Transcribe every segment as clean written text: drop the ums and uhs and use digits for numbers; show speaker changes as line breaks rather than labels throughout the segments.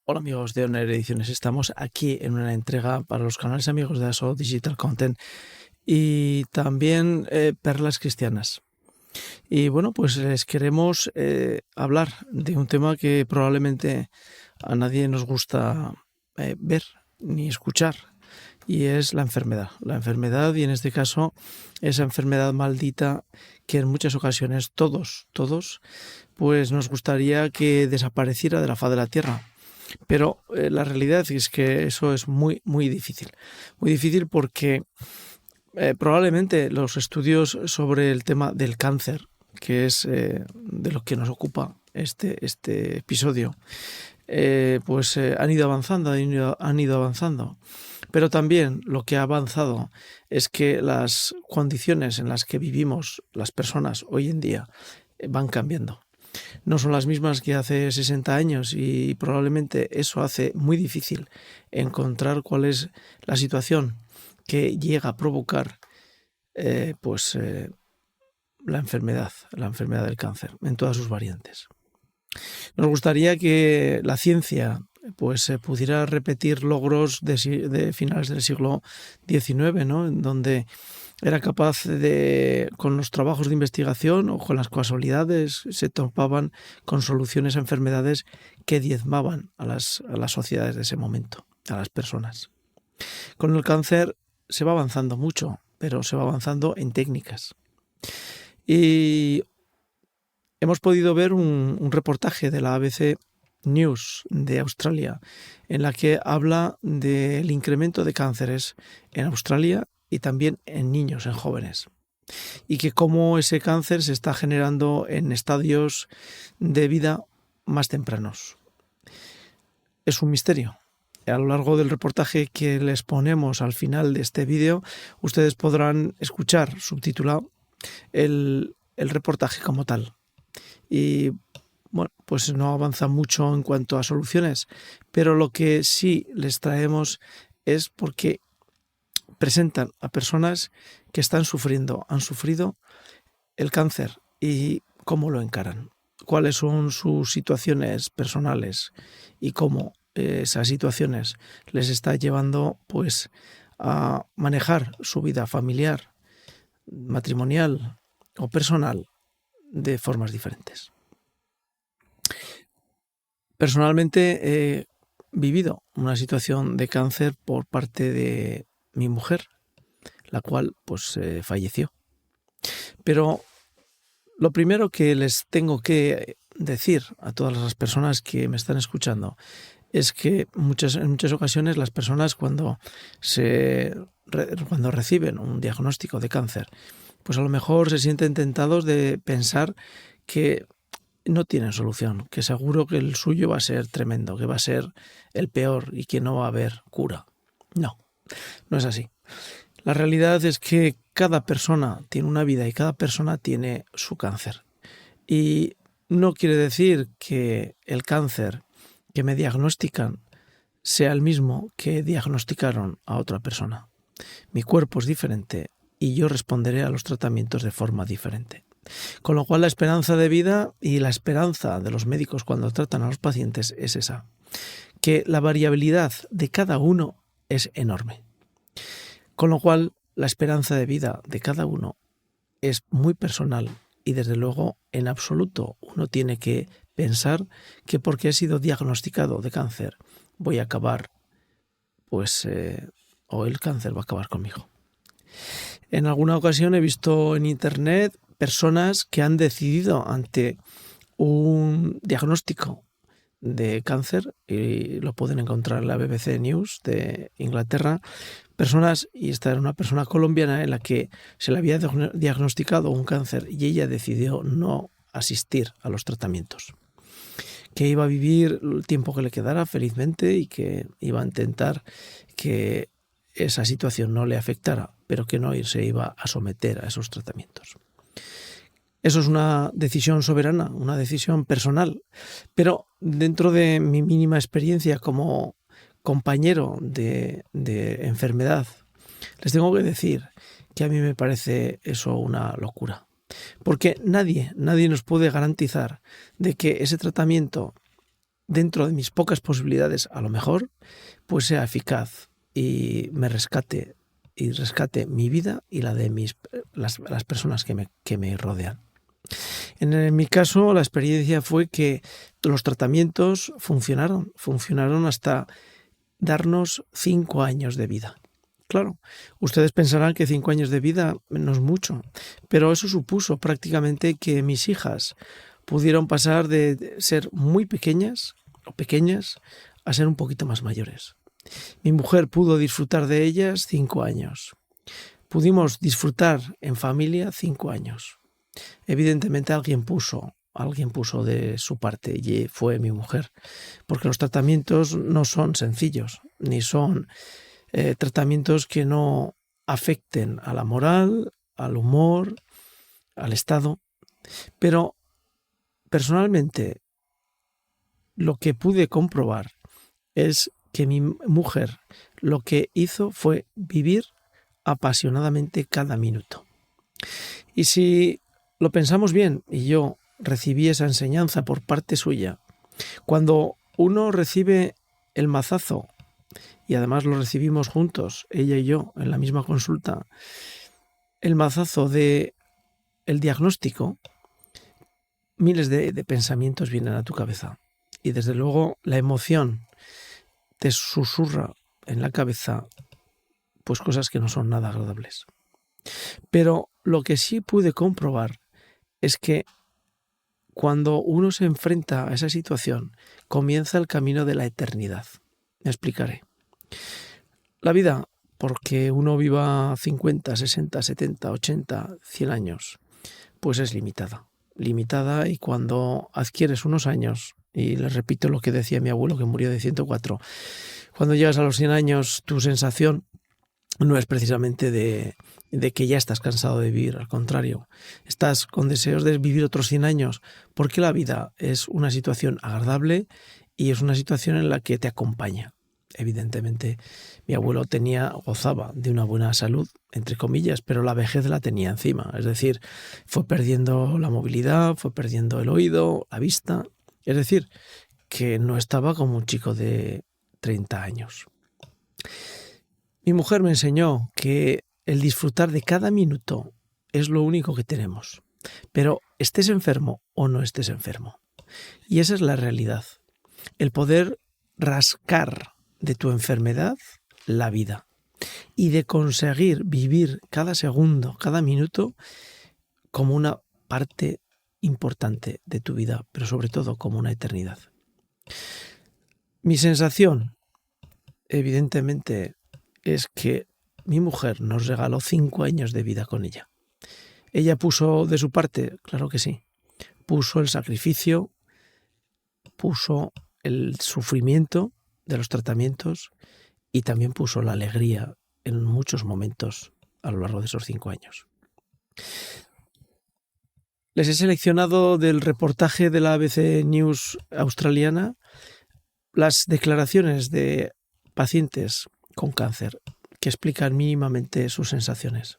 Hola amigos de Oner Ediciones, estamos aquí en una entrega para los canales amigos de ASO Digital Content y también Perlas Cristianas. Y bueno, pues les queremos hablar de un tema que probablemente a nadie nos gusta ver ni escuchar, y es la enfermedad. La enfermedad, y en este caso esa enfermedad maldita que en muchas ocasiones todos, pues nos gustaría que desapareciera de la faz de la tierra. Pero la realidad es que eso es muy, muy difícil. Muy difícil porque probablemente los estudios sobre el tema del cáncer, que es de lo que nos ocupa este episodio, han ido avanzando, han ido avanzando. Pero también lo que ha avanzado es que las condiciones en las que vivimos las personas hoy en día van cambiando. No son las mismas que hace 60 años y probablemente eso hace muy difícil encontrar cuál es la situación que llega a provocar la enfermedad del cáncer en todas sus variantes. Nos gustaría que la ciencia pudiera repetir logros de finales del siglo XIX, ¿no? En donde era capaz de, con los trabajos de investigación o con las casualidades, se topaban con soluciones a enfermedades que diezmaban a las sociedades de ese momento, a las personas. Con el cáncer se va avanzando mucho, pero se va avanzando en técnicas. Y hemos podido ver un reportaje de la ABC News de Australia, en la que habla del incremento de cánceres en Australia y también en niños, en jóvenes, y que cómo ese cáncer se está generando en estadios de vida más tempranos. Es un misterio. A lo largo del reportaje que les ponemos al final de este vídeo, ustedes podrán escuchar subtitulado el reportaje como tal. Y bueno, pues no avanza mucho en cuanto a soluciones, pero lo que sí les traemos es porque presentan a personas que están sufriendo, han sufrido el cáncer y cómo lo encaran, cuáles son sus situaciones personales y cómo esas situaciones les está llevando pues a manejar su vida familiar, matrimonial o personal de formas diferentes. Personalmente he vivido una situación de cáncer por parte de mi mujer, la cual pues falleció. Pero lo primero que les tengo que decir a todas las personas que me están escuchando es que en muchas ocasiones las personas cuando reciben un diagnóstico de cáncer, pues a lo mejor se sienten tentados de pensar que no tienen solución, que seguro que el suyo va a ser tremendo, que va a ser el peor y que no va a haber cura. No, no es así. La realidad es que cada persona tiene una vida y cada persona tiene su cáncer. Y no quiere decir que el cáncer que me diagnostican sea el mismo que diagnosticaron a otra persona. Mi cuerpo es diferente y yo responderé a los tratamientos de forma diferente. Con lo cual la esperanza de vida y la esperanza de los médicos cuando tratan a los pacientes es esa, que la variabilidad de cada uno es enorme. Con lo cual la esperanza de vida de cada uno es muy personal y desde luego en absoluto uno tiene que pensar que porque he sido diagnosticado de cáncer voy a acabar o el cáncer va a acabar conmigo. En alguna ocasión he visto en internet personas que han decidido ante un diagnóstico de cáncer, y lo pueden encontrar en la BBC News de Inglaterra, personas, y esta era una persona colombiana en la que se le había diagnosticado un cáncer y ella decidió no asistir a los tratamientos, que iba a vivir el tiempo que le quedara felizmente y que iba a intentar que esa situación no le afectara, pero que no se iba a someter a esos tratamientos. Eso es una decisión soberana, una decisión personal, pero dentro de mi mínima experiencia como compañero de enfermedad, les tengo que decir que a mí me parece eso una locura. Porque nadie nos puede garantizar de que ese tratamiento dentro de mis pocas posibilidades, a lo mejor, pues sea eficaz y me rescate mi vida y la de las personas que me rodean. En mi caso, la experiencia fue que los tratamientos funcionaron hasta darnos 5 años de vida. Claro, ustedes pensarán que 5 años de vida no es mucho, pero eso supuso prácticamente que mis hijas pudieron pasar de ser muy pequeñas o pequeñas a ser un poquito más mayores. Mi mujer pudo disfrutar de ellas 5 años. Pudimos disfrutar en familia 5 años. Evidentemente alguien puso de su parte y fue mi mujer, porque los tratamientos no son sencillos, ni son tratamientos que no afecten a la moral, al humor, al estado. Pero personalmente lo que pude comprobar es que mi mujer lo que hizo fue vivir apasionadamente cada minuto. Y si lo pensamos bien, y yo recibí esa enseñanza por parte suya, cuando uno recibe el mazazo, y además lo recibimos juntos, ella y yo, en la misma consulta, el mazazo de el diagnóstico, miles de pensamientos vienen a tu cabeza. Y desde luego la emoción te susurra en la cabeza pues cosas que no son nada agradables. Pero lo que sí pude comprobar es que cuando uno se enfrenta a esa situación, comienza el camino de la eternidad. Me explicaré. La vida, porque uno viva 50, 60, 70, 80, 100 años, pues es limitada. Limitada, y cuando adquieres unos años, y les repito lo que decía mi abuelo que murió de 104, cuando llegas a los 100 años tu sensación no es precisamente de que ya estás cansado de vivir, al contrario, estás con deseos de vivir otros 100 años, porque la vida es una situación agradable y es una situación en la que te acompaña. Evidentemente, mi abuelo gozaba de una buena salud, entre comillas, pero la vejez la tenía encima, es decir, fue perdiendo la movilidad, fue perdiendo el oído, la vista, es decir, que no estaba como un chico de 30 años. Mi mujer me enseñó que el disfrutar de cada minuto es lo único que tenemos, pero estés enfermo o no estés enfermo. Y esa es la realidad, el poder rascar de tu enfermedad la vida y de conseguir vivir cada segundo, cada minuto como una parte importante de tu vida, pero sobre todo como una eternidad. Mi sensación, evidentemente, es que mi mujer nos regaló 5 años de vida con ella. ¿Ella puso de su parte? Claro que sí. Puso el sacrificio, puso el sufrimiento de los tratamientos y también puso la alegría en muchos momentos a lo largo de esos 5 años. Les he seleccionado del reportaje de la ABC News australiana las declaraciones de pacientes con cáncer que explican mínimamente sus sensaciones.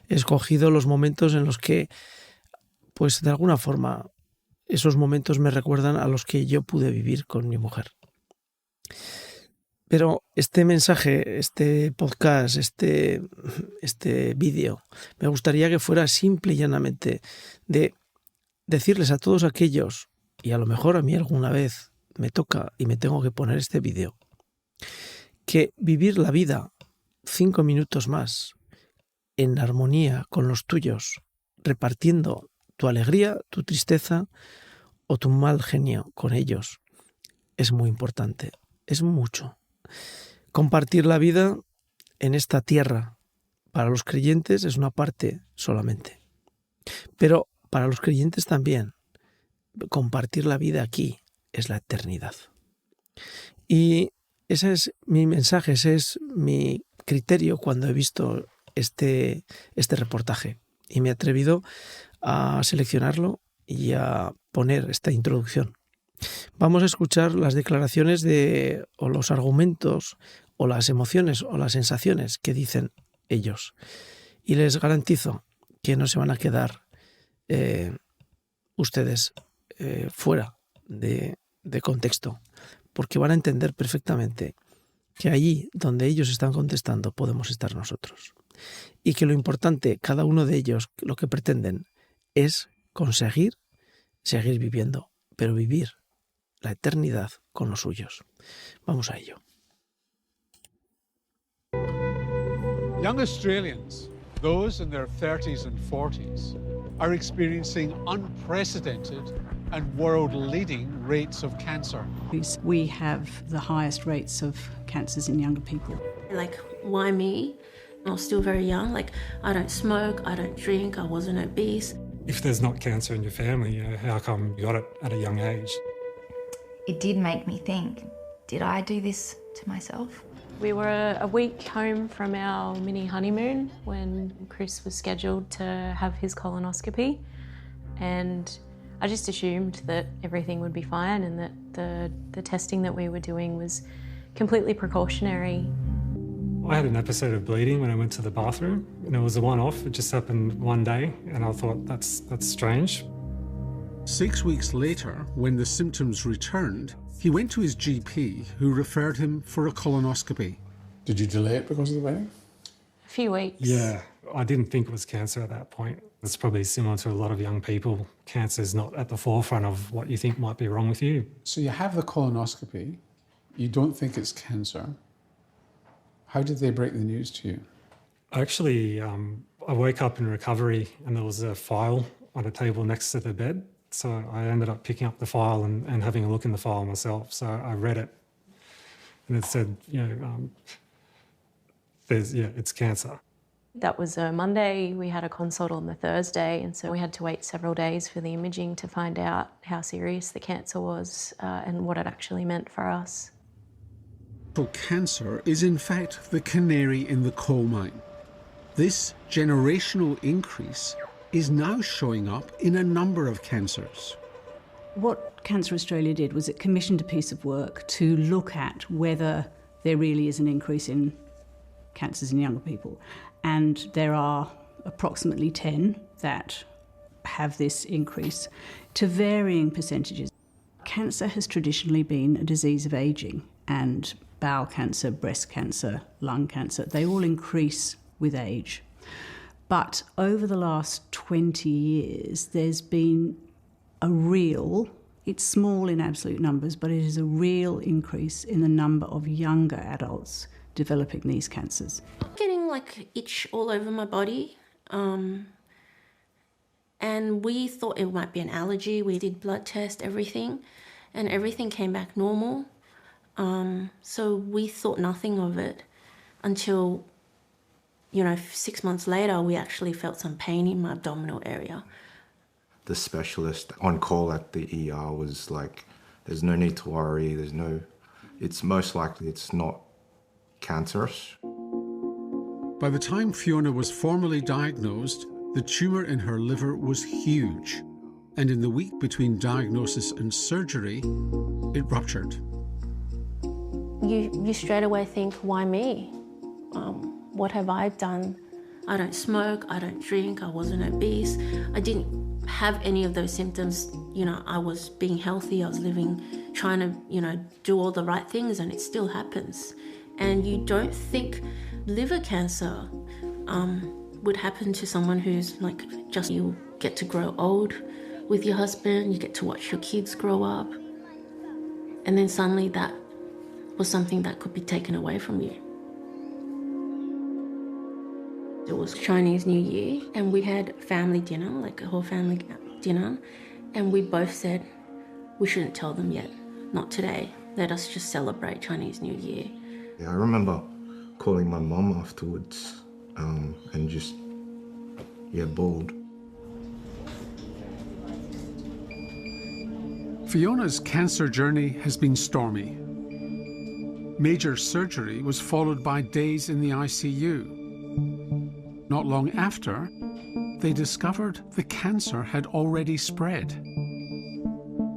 He escogido los momentos en los que, pues de alguna forma, esos momentos me recuerdan a los que yo pude vivir con mi mujer. Pero este mensaje, este podcast, este vídeo, me gustaría que fuera simple y llanamente de decirles a todos aquellos, y a lo mejor a mí alguna vez me toca y me tengo que poner este vídeo, que vivir la vida 5 minutos más en armonía con los tuyos, repartiendo tu alegría, tu tristeza o tu mal genio con ellos, es muy importante, es mucho. Compartir la vida en esta tierra para los creyentes es una parte solamente, pero para los creyentes también compartir la vida aquí es la eternidad. Y ese es mi mensaje, ese es mi criterio cuando he visto este reportaje y me he atrevido a seleccionarlo y a poner esta introducción. Vamos a escuchar las declaraciones o los argumentos o las emociones o las sensaciones que dicen ellos. Y les garantizo que no se van a quedar ustedes fuera de contexto. porque van a entender perfectamente que allí donde ellos están contestando podemos estar nosotros. Y que lo importante, cada uno de ellos, lo que pretenden es conseguir seguir viviendo, pero vivir la eternidad con los suyos. Vamos a ello.
Young Australians, those in their 30s and 40s, are experiencing unprecedented and world-leading rates of cancer.
We have the highest rates of cancers in younger people.
Like, why me? I was still very young. Like, I don't smoke, I don't drink, I wasn't obese.
If there's not cancer in your family, how come you got it at a young age?
It did make me think, did I do this to myself?
We were a week home from our mini honeymoon when Chris was scheduled to have his colonoscopy, and I just assumed that everything would be fine and that the testing that we were doing was completely precautionary.
I had an episode of bleeding when I went to the bathroom, and it was a one-off. It just happened one day, and I thought that's strange.
6 weeks later, when the symptoms returned, he went to his GP, who referred him for a colonoscopy.
Did you delay it because of the bleeding?
A few weeks.
Yeah, I didn't think it was cancer at that point. It's probably similar to a lot of young people. Cancer's not at the forefront of what you think might be wrong with you.
So you have the colonoscopy, you don't think it's cancer. How did they break the news to you?
Actually, I woke up in recovery and there was a file on a table next to the bed. So I ended up picking up the file and having a look in the file myself. So I read it and it said, it's cancer.
That was a Monday. We had a consult on the Thursday, and so we had to wait several days for the imaging to find out how serious the cancer was and what it actually meant for us.
So cancer is in fact the canary in the coal mine. This generational increase is now showing up in a number of cancers.
What Cancer Australia did was it commissioned a piece of work to look at whether there really is an increase in cancers in younger people. And there are approximately 10 that have this increase to varying percentages. Cancer has traditionally been a disease of ageing, and bowel cancer, breast cancer, lung cancer, they all increase with age. But over the last 20 years, there's been it's small in absolute numbers, but it is a real increase in the number of younger adults developing these cancers.
Getting like itch all over my body. And we thought it might be an allergy. We did blood test, everything, and everything came back normal. So we thought nothing of it until 6 months later, we actually felt some pain in my abdominal area.
The specialist on call at the ER was like, there's no need to worry, it's most likely it's not cancerous.
By the time Fiona was formally diagnosed, the tumour in her liver was huge. And in the week between diagnosis and surgery, it ruptured.
You straight away think, why me? What have I done? I don't smoke, I don't drink, I wasn't obese. I didn't have any of those symptoms. I was being healthy, I was living, trying to, do all the right things, and it still happens. And you don't think liver cancer would happen to someone who's like, just you get to grow old with your husband, you get to watch your kids grow up. And then suddenly that was something that could be taken away from you. It was Chinese New Year, and we had family dinner, like a whole family dinner, and we both said, we shouldn't tell them yet, not today. Let us just celebrate Chinese New Year.
Yeah, I remember calling my mum afterwards and just, bawled.
Fiona's cancer journey has been stormy. Major surgery was followed by days in the ICU. Not long after, they discovered the cancer had already spread.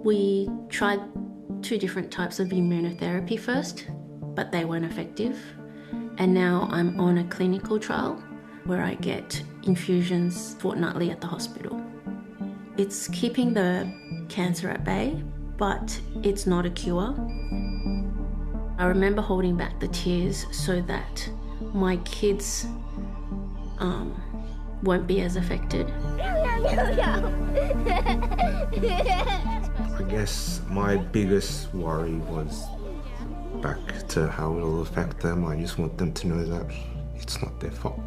We tried 2 different types of immunotherapy first, but they weren't effective. And now I'm on a clinical trial where I get infusions fortnightly at the hospital. It's keeping the cancer at bay, but it's not a cure. I remember holding back the tears so that my kids won't be as affected.
I guess my biggest worry was back to how it'll affect them. I just want them to know that it's not their fault.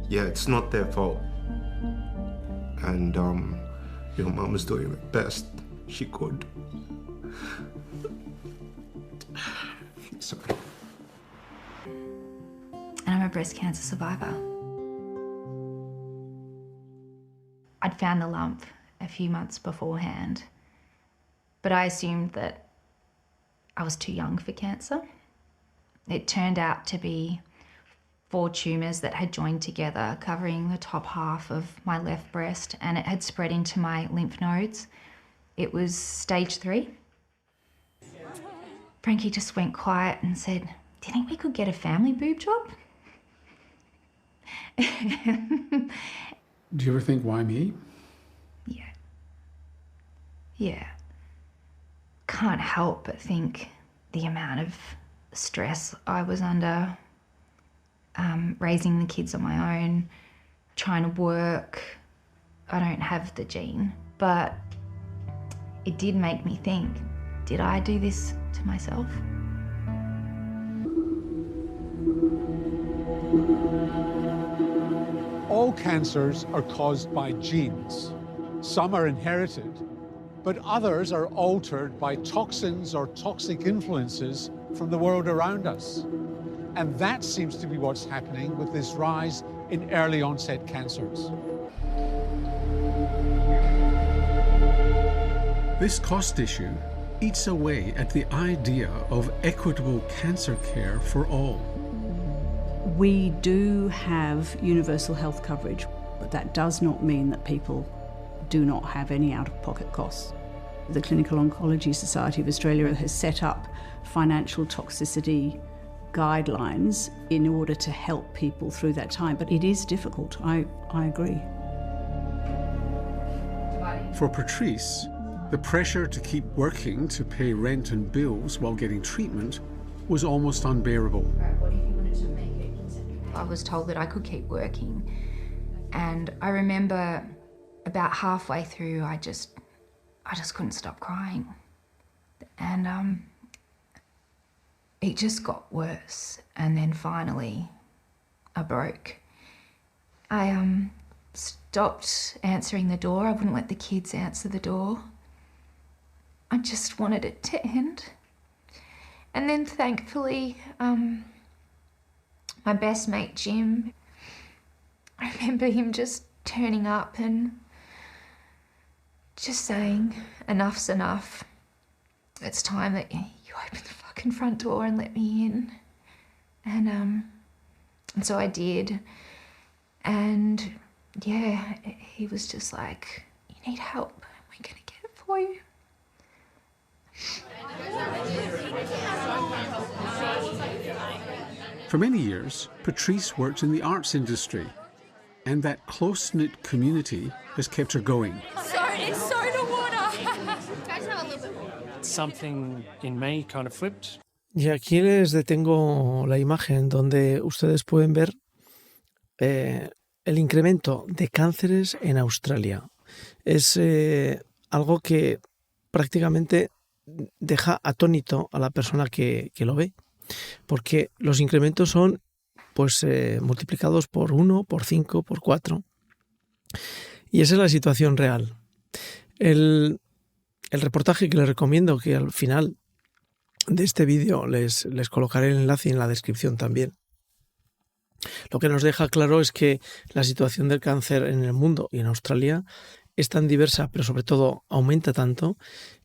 Yeah, it's not their fault. And your mum was doing the best she could. Sorry.
And I'm a breast cancer survivor. I'd found the lump a few months beforehand, but I assumed that I was too young for cancer. It turned out to be 4 tumours that had joined together, covering the top half of my left breast, and it had spread into my lymph nodes. It was stage 3. Frankie just went quiet and said, "Do you think we could get a family boob job?"
Do you ever think, why me?
Yeah. Can't help but think the amount of stress I was under, raising the kids on my own, trying to work. I don't have the gene, but it did make me think, did I do this to myself?
All cancers are caused by genes. Some are inherited, but others are altered by toxins or toxic influences from the world around us. And that seems to be what's happening with this rise in early onset cancers. This cost issue eats away at the idea of equitable cancer care for all.
We do have universal health coverage, but that does not mean that people do not have any out-of-pocket costs. The Clinical Oncology Society of Australia has set up financial toxicity guidelines in order to help people through that time, but it is difficult, I agree.
For Patrice, the pressure to keep working to pay rent and bills while getting treatment was almost unbearable.
I was told that I could keep working, and I remember about halfway through I just couldn't stop crying, and it just got worse, and then finally I broke. I stopped answering the door. I wouldn't let the kids answer the door. I just wanted it to end. And then thankfully, my best mate Jim, I remember him just turning up and just saying, "Enough's enough. It's time that you open the fucking front door and let me in." And so I did. And yeah, he was just like, "You need help, we're gonna get it for you."
For many years, Patrice worked in the arts industry, and that close-knit community has kept her going.
It's soda water. Guys, have a little bit more. Something in me kind of flipped.
Y aquí les detengo la imagen donde ustedes pueden ver el incremento de cánceres en Australia. Es algo que prácticamente deja atónito a la persona que lo ve, porque los incrementos son pues multiplicados por 1, por 5, por 4, y esa es la situación real. El reportaje que les recomiendo, que al final de este vídeo les colocaré el enlace en la descripción también, lo que nos deja claro es que la situación del cáncer en el mundo y en Australia es tan diversa, pero sobre todo aumenta tanto,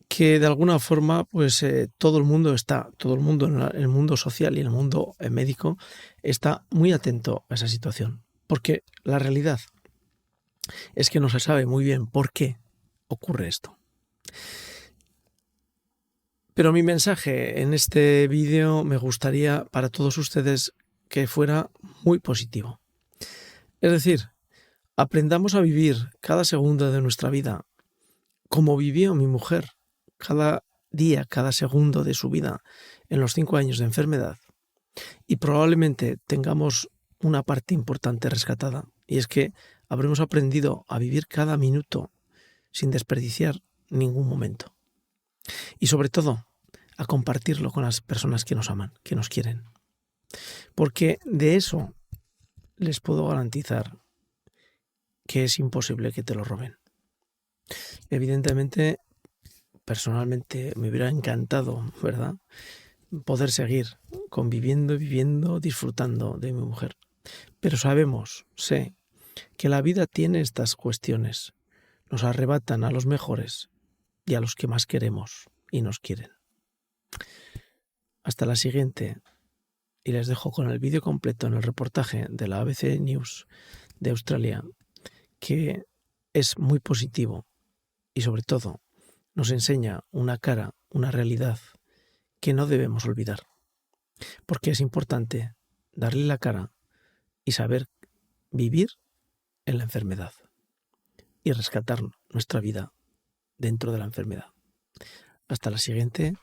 que de alguna forma pues todo el mundo en el mundo social y en el mundo médico está muy atento a esa situación, porque la realidad es que no se sabe muy bien por qué ocurre esto. Pero mi mensaje en este vídeo me gustaría para todos ustedes que fuera muy positivo. Es decir, Aprendamos a vivir cada segundo de nuestra vida como vivió mi mujer cada día, cada segundo de su vida en los 5 años de enfermedad, y probablemente tengamos una parte importante rescatada, y es que habremos aprendido a vivir cada minuto sin desperdiciar ningún momento. Y sobre todo, a compartirlo con las personas que nos aman, que nos quieren. Porque de eso les puedo garantizar que es imposible que te lo roben. Evidentemente, personalmente me hubiera encantado, ¿verdad?, poder seguir conviviendo, viviendo, disfrutando de mi mujer. Pero sé que la vida tiene estas cuestiones. Nos arrebatan a los mejores y a los que más queremos y nos quieren. Hasta la siguiente. Y les dejo con el vídeo completo en el reportaje de la ABC News de Australia, que es muy positivo y sobre todo nos enseña una cara, una realidad que no debemos olvidar. Porque es importante darle la cara y saber vivir en la enfermedad y rescatar nuestra vida dentro de la enfermedad. Hasta la siguiente.